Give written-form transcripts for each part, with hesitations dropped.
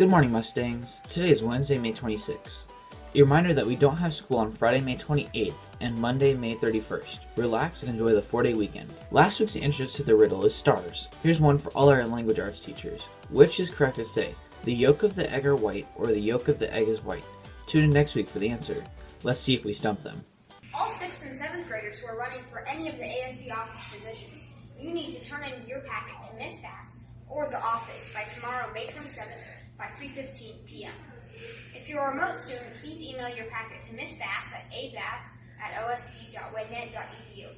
Good morning, Mustangs. Today is Wednesday, May 26th. A reminder that we don't have school on Friday, May 28th and Monday, May 31st. Relax and enjoy the 4-day weekend. Last week's answer to the riddle is stars. Here's one for all our language arts teachers. Which is correct to say, the yolk of the egg are white or the yolk of the egg is white? Tune in next week for the answer. Let's see if we stump them. All 6th and 7th graders who are running for any of the ASB office positions, you need to turn in your packet to Miss Bass or the office by tomorrow, May 27th by 3:15 p.m. If you're a remote student, please email your packet to Miss Bass at abass@osc.wednet.edu.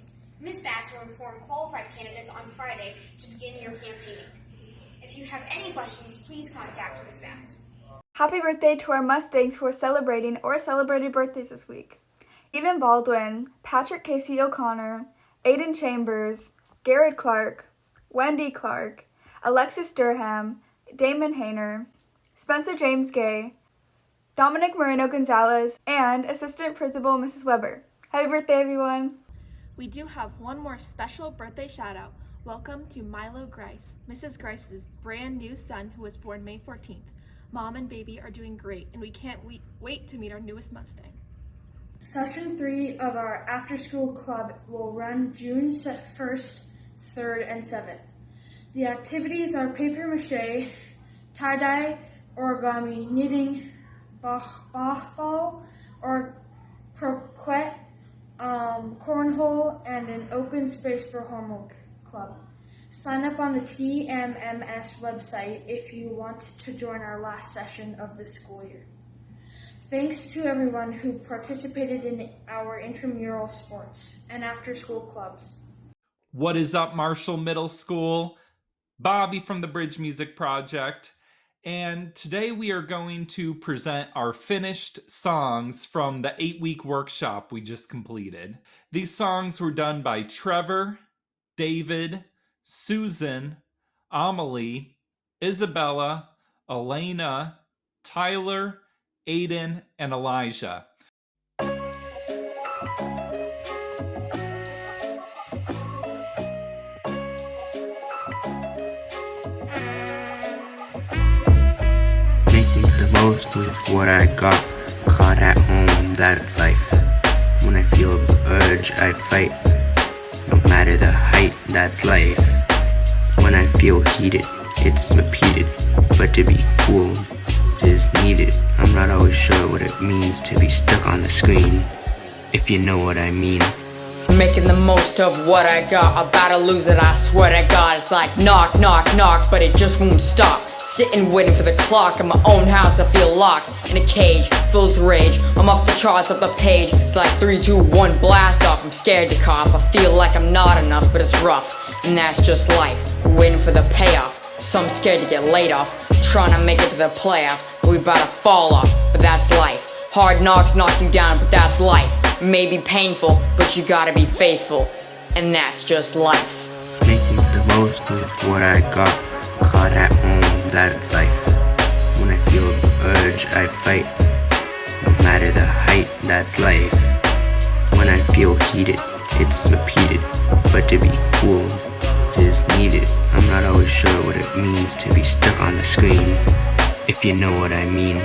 Miss Bass will inform qualified candidates on Friday to begin your campaigning. If you have any questions, please contact Miss Bass. Happy birthday to our Mustangs who are celebrating or celebrated birthdays this week. Eden Baldwin, Patrick Casey O'Connor, Aiden Chambers, Garrett Clark, Wendy Clark, Alexis Durham, Damon Hayner, Spencer James Gay, Dominic Moreno Gonzalez, and Assistant Principal Mrs. Weber. Happy birthday, everyone! We do have one more special birthday shout out. Welcome to Milo Grice, Mrs. Grice's brand new son who was born May 14th. Mom and baby are doing great and we can't wait to meet our newest Mustang. Session 3 of our after-school club will run June 1st, 3rd, and 7th. The activities are paper mache, tie-dye, origami, knitting, ball, or croquet, cornhole, and an open space for homework club. Sign up on the TMMS website if you want to join our last session of the school year. Thanks to everyone who participated in our intramural sports and after-school clubs. What is up, Marshall Middle School? Bobby from the Bridge Music Project. And today we are going to present our finished songs from the 8-week workshop we just completed. These songs were done by Trevor, David, Susan, Amelie, Isabella, Elena, Tyler, Aiden, and Elijah. Making the most with what I got, caught at home, that's life. When I feel the urge, I fight. No matter the height, that's life. When I feel heated, it's repeated. But to be cool is needed. I'm not always sure what it means to be stuck on the screen, if you know what I mean. Making the most of what I got, about to lose it, I swear to God. It's like knock, knock, knock, but it just won't stop. Sitting waiting for the clock in my own house, I feel locked in a cage, filled with rage. I'm off the charts, up the page. It's like 3, 2, 1, blast off. I'm scared to cough, I feel like I'm not enough, but it's rough, and that's just life. We're waiting for the payoff, some scared to get laid off. Trying to make it to the playoffs, but we about to fall off, but that's life. Hard knocks knock you down, but that's life. It may be painful, but you gotta be faithful, and that's just life. Making the most with what I got, caught at home, that's life. When I feel the urge, I fight. No matter the height, that's life. When I feel heated, it's repeated. But to be cool is needed. I'm not always sure what it means to be stuck on the screen, if you know what I mean.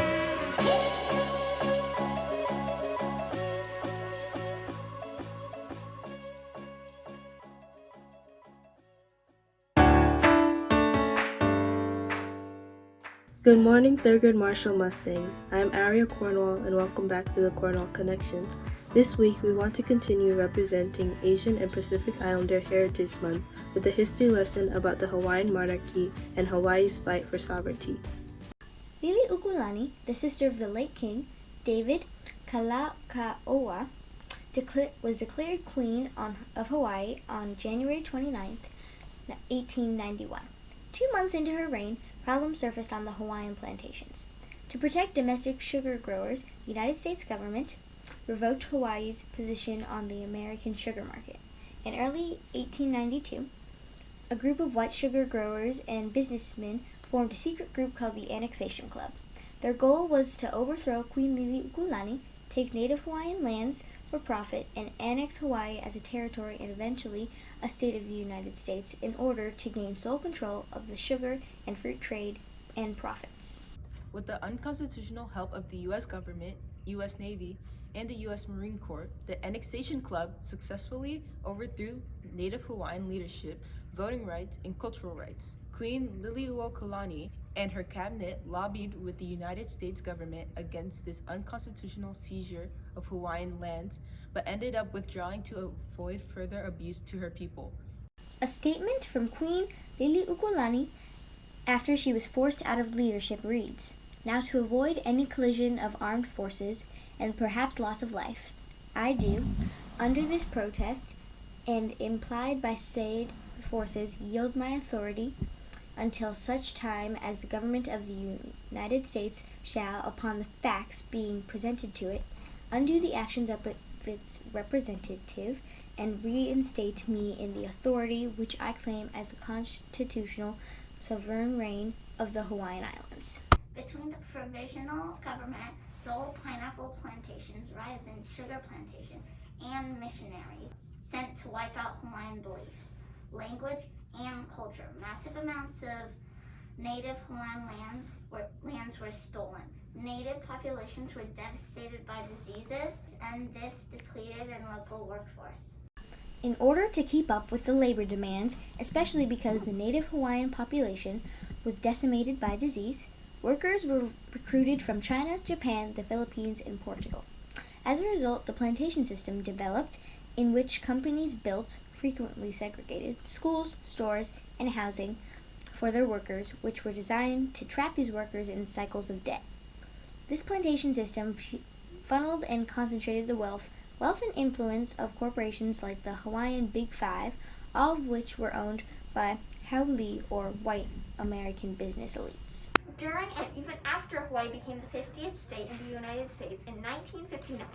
Good morning, 3rd grade Marshall Mustangs. I am Aria Cornwall and welcome back to the Cornwall Connection. This week we want to continue representing Asian and Pacific Islander Heritage Month with a history lesson about the Hawaiian monarchy and Hawaii's fight for sovereignty. Liliuokalani, the sister of the late king, David Kalakaua, was declared Queen of Hawaii on January 29, 1891. 2 months into her reign, problems surfaced on the Hawaiian plantations. To protect domestic sugar growers, the United States government revoked Hawaii's position on the American sugar market. In early 1892, a group of white sugar growers and businessmen formed a secret group called the Annexation Club. Their goal was to overthrow Queen Liliuokalani, take native Hawaiian lands for profit, and annex Hawaii as a territory and eventually a state of the United States in order to gain sole control of the sugar and fruit trade and profits. With the unconstitutional help of the U.S. government, U.S. Navy, and the U.S. Marine Corps, the Annexation Club successfully overthrew Native Hawaiian leadership, voting rights, and cultural rights. Queen Liliuokalani and her cabinet lobbied with the United States government against this unconstitutional seizure of Hawaiian lands, but ended up withdrawing to avoid further abuse to her people. A statement from Queen Liliuokalani after she was forced out of leadership reads, "Now to avoid any collision of armed forces and perhaps loss of life, I do, under this protest and implied by said forces, yield my authority until such time as the government of the United States shall, upon the facts being presented to it, undo the actions of its representative and reinstate me in the authority which I claim as the constitutional sovereign reign of the Hawaiian Islands." Between the provisional government, Dole pineapple plantations, resin sugar plantations, and missionaries sent to wipe out Hawaiian beliefs, language, and culture. Massive amounts of native Hawaiian lands were stolen. Native populations were devastated by diseases, and this depleted in local workforce. In order to keep up with the labor demands, especially because the native Hawaiian population was decimated by disease, workers were recruited from China, Japan, the Philippines, and Portugal. As a result, the plantation system developed, in which companies built, frequently segregated, schools, stores, and housing for their workers, which were designed to trap these workers in cycles of debt. This plantation system funneled and concentrated the wealth and influence of corporations like the Hawaiian Big Five, all of which were owned by haole or white American business elites. During and even after Hawaii became the 50th state in the United States in 1959,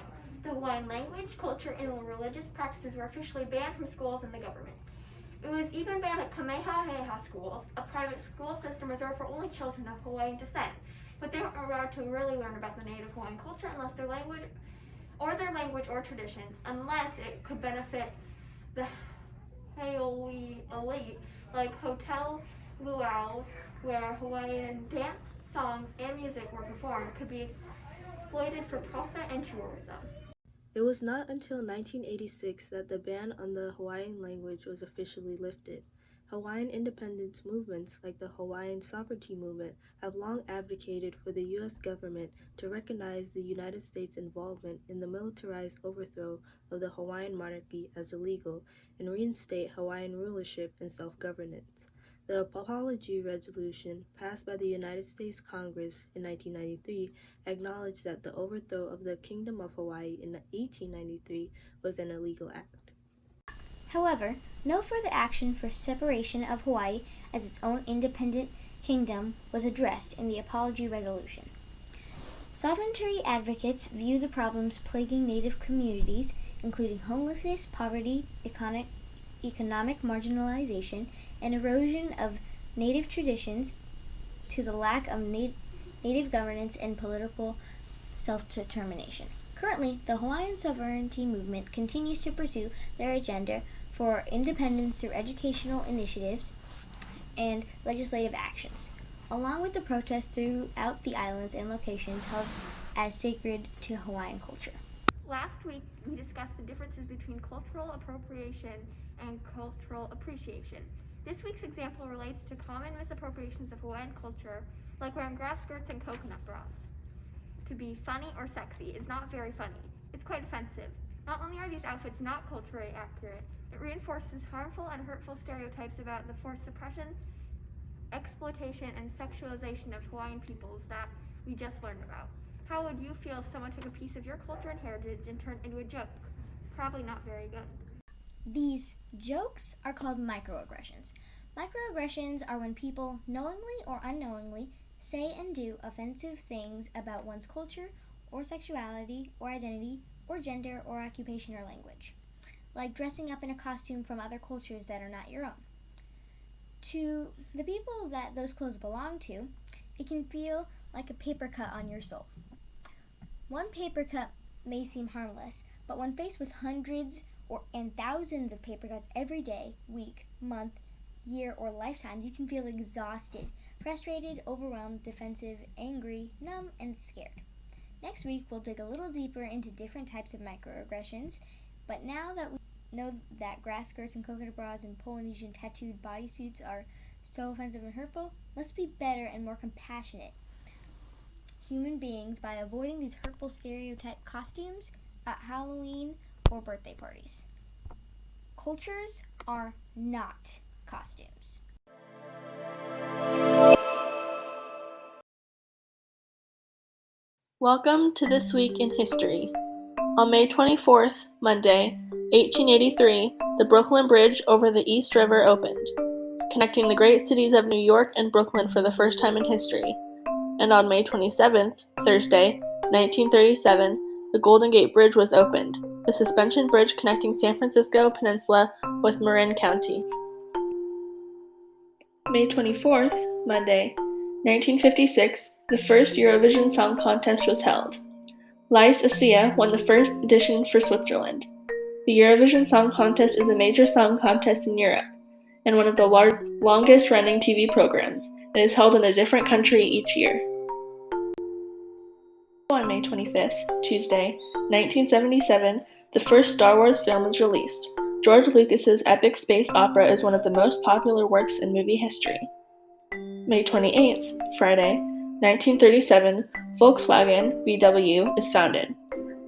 the Hawaiian language, culture, and religious practices were officially banned from schools and the government. It was even banned at Kamehameha schools, a private school system reserved for only children of Hawaiian descent. But they weren't allowed to really learn about the native Hawaiian culture unless their language or traditions, unless it could benefit the haole elite, like hotel luau's, where Hawaiian dance, songs, and music were performed, could be exploited for profit and tourism. It was not until 1986 that the ban on the Hawaiian language was officially lifted. Hawaiian independence movements like the Hawaiian sovereignty movement have long advocated for the U.S. government to recognize the United States' involvement in the militarized overthrow of the Hawaiian monarchy as illegal and reinstate Hawaiian rulership and self-governance. The apology resolution passed by the United States Congress in 1993 acknowledged that the overthrow of the Kingdom of Hawaii in 1893 was an illegal act. However, no further action for separation of Hawaii as its own independent kingdom was addressed in the apology resolution. Sovereignty advocates view the problems plaguing Native communities, including homelessness, poverty, economic marginalization, and erosion of Native traditions, to the lack of Native governance and political self-determination. Currently, the Hawaiian sovereignty movement continues to pursue their agenda for independence through educational initiatives and legislative actions, along with the protests throughout the islands and locations held as sacred to Hawaiian culture. Last week, we discussed the differences between cultural appropriation and cultural appreciation. This week's example relates to common misappropriations of Hawaiian culture, like wearing grass skirts and coconut bras. To be funny or sexy is not very funny. It's quite offensive. Not only are these outfits not culturally accurate, it reinforces harmful and hurtful stereotypes about the forced suppression, exploitation, and sexualization of Hawaiian peoples that we just learned about. How would you feel if someone took a piece of your culture and heritage and turned it into a joke? Probably not very good. These jokes are called microaggressions. Microaggressions are when people, knowingly or unknowingly, say and do offensive things about one's culture or sexuality or identity or gender or occupation or language, like dressing up in a costume from other cultures that are not your own. To the people that those clothes belong to, it can feel like a paper cut on your soul. One paper cut may seem harmless, but when faced with hundreds and thousands of paper cuts every day, week, month, year, or lifetimes, you can feel exhausted frustrated, overwhelmed, defensive, angry, numb, and scared. Next week, we'll dig a little deeper into different types of microaggressions, but now that we know that grass skirts and coconut bras and Polynesian tattooed bodysuits are so offensive and hurtful, let's be better and more compassionate human beings by avoiding these hurtful stereotype costumes at Halloween or birthday parties. Cultures are not costumes. Welcome to This Week in History. On May 24th, Monday, 1883, the Brooklyn Bridge over the East River opened, connecting the great cities of New York and Brooklyn for the first time in history. And on May 27th, Thursday, 1937, the Golden Gate Bridge was opened, the suspension bridge connecting San Francisco Peninsula with Marin County. May 24th, Monday, 1956, the first Eurovision Song Contest was held. Lais Assia won the first edition for Switzerland. The Eurovision Song Contest is a major song contest in Europe, and one of the longest-running TV programs. It is held in a different country each year. On May 25th, Tuesday, 1977, the first Star Wars film was released. George Lucas's epic space opera is one of the most popular works in movie history. May 28th, Friday, 1937, Volkswagen VW is founded.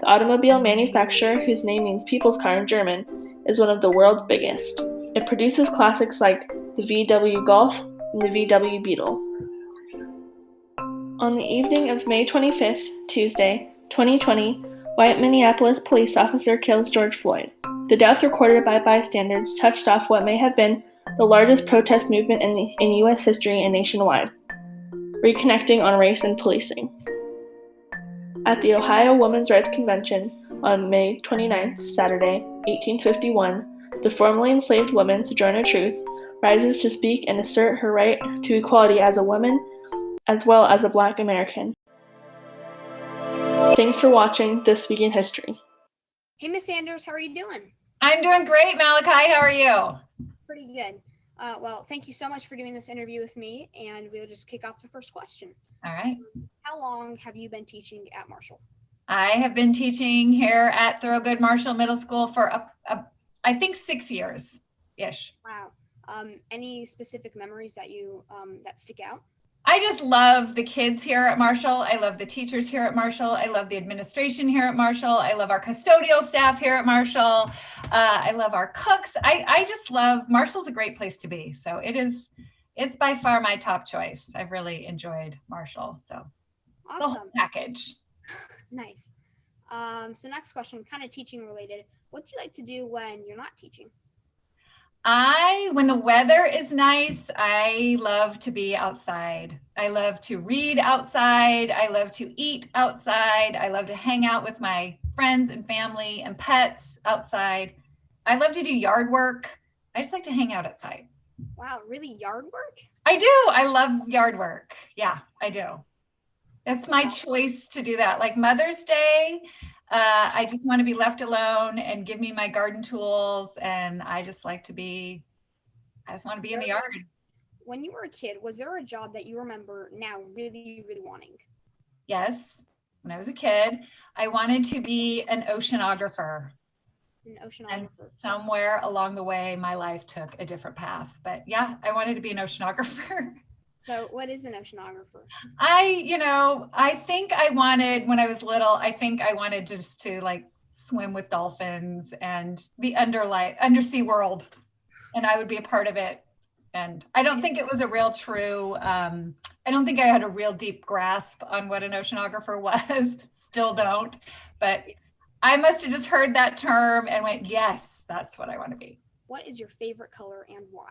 The automobile manufacturer, whose name means people's car in German, is one of the world's biggest. It produces classics like the VW Golf and the VW Beetle. On the evening of May 25th, Tuesday, 2020, white Minneapolis police officer kills George Floyd. The death recorded by bystanders touched off what may have been the largest protest movement in U.S. history and nationwide, reconnecting on race and policing. At the Ohio Women's Rights Convention on May 29th, Saturday, 1851, the formerly enslaved woman Sojourner Truth rises to speak and assert her right to equality as a woman as well as a Black American. Thanks for watching This Week in History. Hey, Miss Sanders, how are you doing? I'm doing great, Malachi. How are you? Pretty good. Well, thank you so much for doing this interview with me, and we'll just kick off the first question. All right. How long have you been teaching at Marshall? I have been teaching here at Thorogood Marshall Middle School for, I think, 6 years-ish. Wow. Any specific memories that you that stick out? I just love the kids here at Marshall. I love the teachers here at Marshall. I love the administration here at Marshall. I love our custodial staff here at Marshall. I love our cooks. I just love, Marshall's a great place to be. So it's by far my top choice. I've really enjoyed Marshall. So awesome. The whole package. Nice. So next question, kind of teaching related. What do you like to do when you're not teaching? When the weather is nice, I love to be outside. I love to read outside. I love to eat outside. I love to hang out with my friends and family and pets outside. I love to do yard work. I just like to hang out outside. Wow, really, yard work? I do. I love yard work. Yeah, I do. It's my choice to do that. Like Mother's Day, I just want to be left alone and give me my garden tools. And I just want to be in the yard. When you were a kid, was there a job that you remember now really, really wanting? Yes. When I was a kid, I wanted to be an oceanographer. An oceanographer. And somewhere along the way, my life took a different path. But yeah, I wanted to be an oceanographer. So what is an oceanographer? I think I wanted, when I was little, I think I wanted just to like swim with dolphins and the undersea world. And I would be a part of it. And I don't think it was a real true, I don't think I had a real deep grasp on what an oceanographer was. Still don't. But I must have just heard that term and went, yes, that's what I want to be. What is your favorite color and why?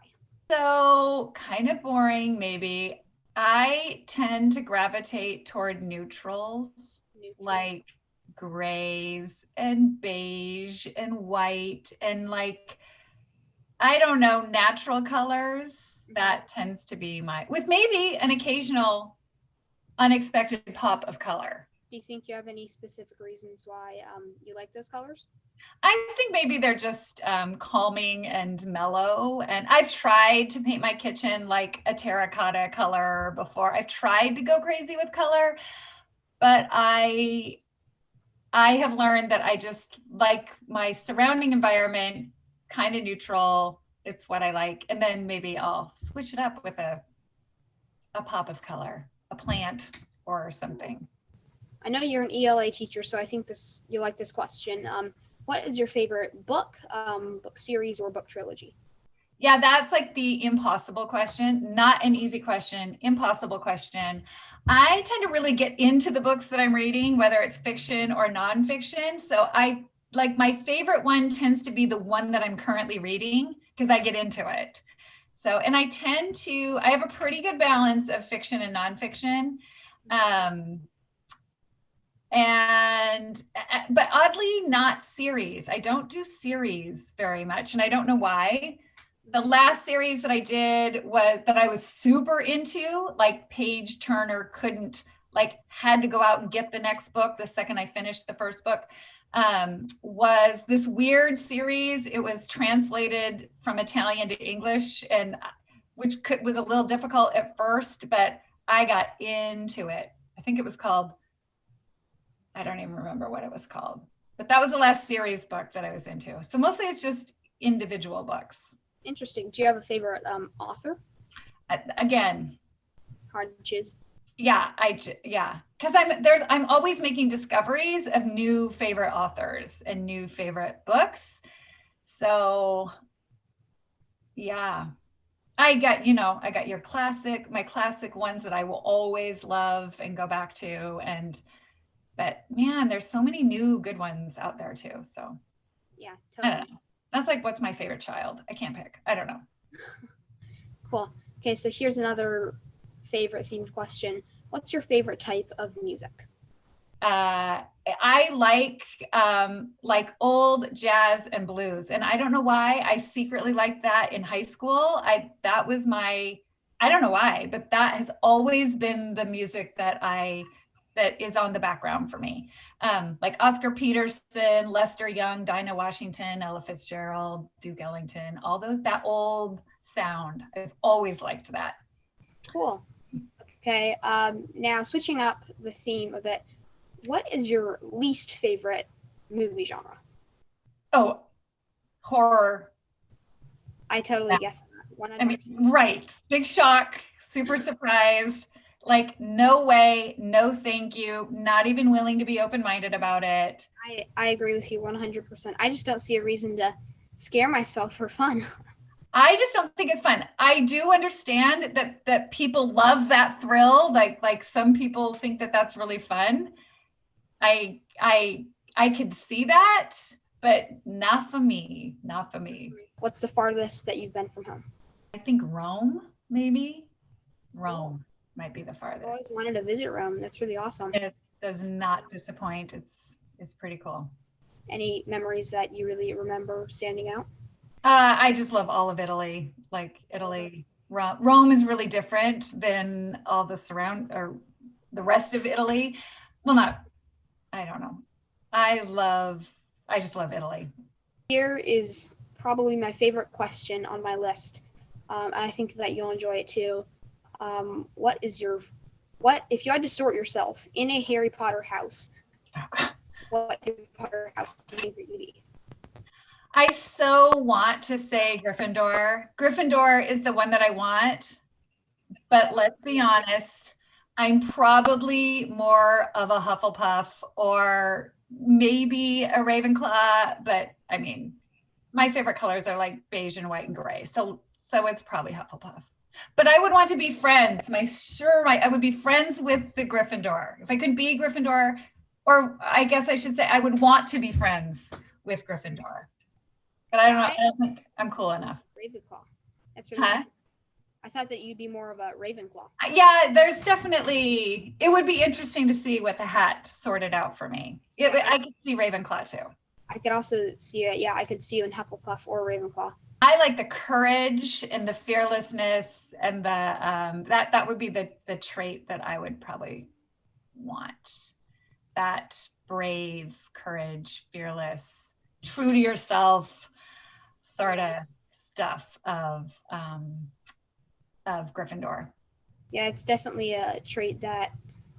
So kind of boring, maybe. I tend to gravitate toward neutrals, like grays and beige and white and like, I don't know, natural colors. That tends to be with maybe an occasional unexpected pop of color. Do you think you have any specific reasons why you like those colors? I think maybe they're just calming and mellow. And I've tried to paint my kitchen like a terracotta color before. I've tried to go crazy with color, but I have learned that I just like my surrounding environment kind of neutral. It's what I like. And then maybe I'll switch it up with a pop of color, a plant or something. I know you're an ELA teacher, so I think you like this question. What is your favorite book, book series, or book trilogy? Yeah, that's like the impossible question. Not an easy question, impossible question. I tend to really get into the books that I'm reading, whether it's fiction or nonfiction. So I like my favorite one tends to be the one that I'm currently reading because I get into it. So, and I have a pretty good balance of fiction and nonfiction. But oddly not series. I don't do series very much, and I don't know why. The last series that I did that I was super into, like page turner had to go out and get the next book the second I finished the first book, was this weird series. It was translated from Italian to English, and which was a little difficult at first, but I got into it. I think it was called, I don't even remember what it was called, but that was the last series book that I was into. So mostly it's just individual books. Interesting. Do you have a favorite author? Again, hard to choose. Yeah, because I'm always making discoveries of new favorite authors and new favorite books. So yeah, I got my classic ones that I will always love and go back to. But man, there's so many new good ones out there too. So yeah, totally. I don't know. That's like, what's my favorite child? I can't pick. I don't know. Cool. Okay, so here's another favorite themed question. What's your favorite type of music? I like old jazz and blues, and I don't know why. I secretly liked that in high school. I don't know why, but that has always been the music that is on the background for me. Like Oscar Peterson, Lester Young, Dinah Washington, Ella Fitzgerald, Duke Ellington, that old sound. I've always liked that. Cool. Okay, now switching up the theme a bit, what is your least favorite movie genre? Oh, horror. I totally guessed that. 100%. I mean, right. Big shock, super surprised. Like, no way, no thank you, not even willing to be open-minded about it. I agree with you 100%. I just don't see a reason to scare myself for fun. I just don't think it's fun. I do understand that people love that thrill. Like some people think that that's really fun. I could see that, but not for me. Not for me. What's the farthest that you've been from home? I think Rome, maybe. Rome might be the farthest. I always wanted to visit Rome. That's really awesome. It does not disappoint. It's pretty cool. Any memories that you really remember standing out? I just love all of Italy. Like Italy, Rome is really different than all the the rest of Italy. Well, I don't know. I just love Italy. Here is probably my favorite question on my list. And I think that you'll enjoy it too. What if you had to sort yourself in a Harry Potter house, what Harry Potter house do you think that you'd be? I so want to say Gryffindor. Gryffindor is the one that I want, but let's be honest, I'm probably more of a Hufflepuff or maybe a Ravenclaw, but I mean, my favorite colors are like beige and white and gray. So it's probably Hufflepuff. But I would want to be friends. I would be friends with the Gryffindor. If I could be Gryffindor, or I guess I should say I would want to be friends with Gryffindor. But I don't think I'm cool enough. Ravenclaw. That's really cool. I thought that you'd be more of a Ravenclaw. Yeah, it would be interesting to see what the hat sorted out for me. I could see Ravenclaw too. I could also see it. Yeah, I could see you in Hufflepuff or Ravenclaw. I like the courage and the fearlessness and that would be the trait that I would probably want. that brave, courage, fearless, true to yourself sort of stuff of Gryffindor. Yeah, it's definitely a trait that,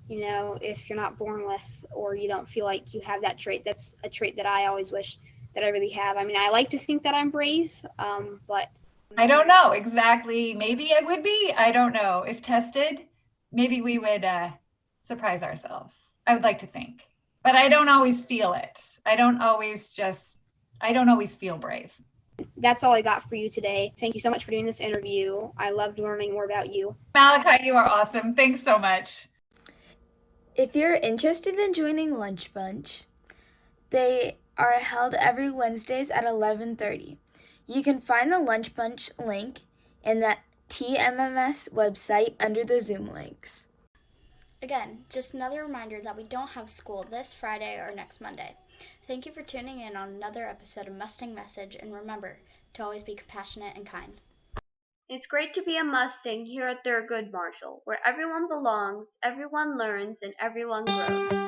if you're not born with or you don't feel like you have that trait, that's a trait that I always wish that I really have. I mean, I like to think that I'm brave, but I don't know exactly. Maybe I would be. I don't know. If tested, maybe we would surprise ourselves. I would like to think, but I don't always feel it. I don't always feel brave. That's all I got for you today. Thank you so much for doing this interview. I loved learning more about you. Malachi, you are awesome. Thanks so much. If you're interested in joining Lunch Bunch, they are held every Wednesdays at 11:30. You can find the Lunch Bunch link in the TMMS website under the Zoom links. Again, just another reminder that we don't have school this Friday or next Monday. Thank you for tuning in on another episode of Mustang Message, and remember to always be compassionate and kind. It's great to be a Mustang here at Thurgood Marshall, where everyone belongs, everyone learns, and everyone grows.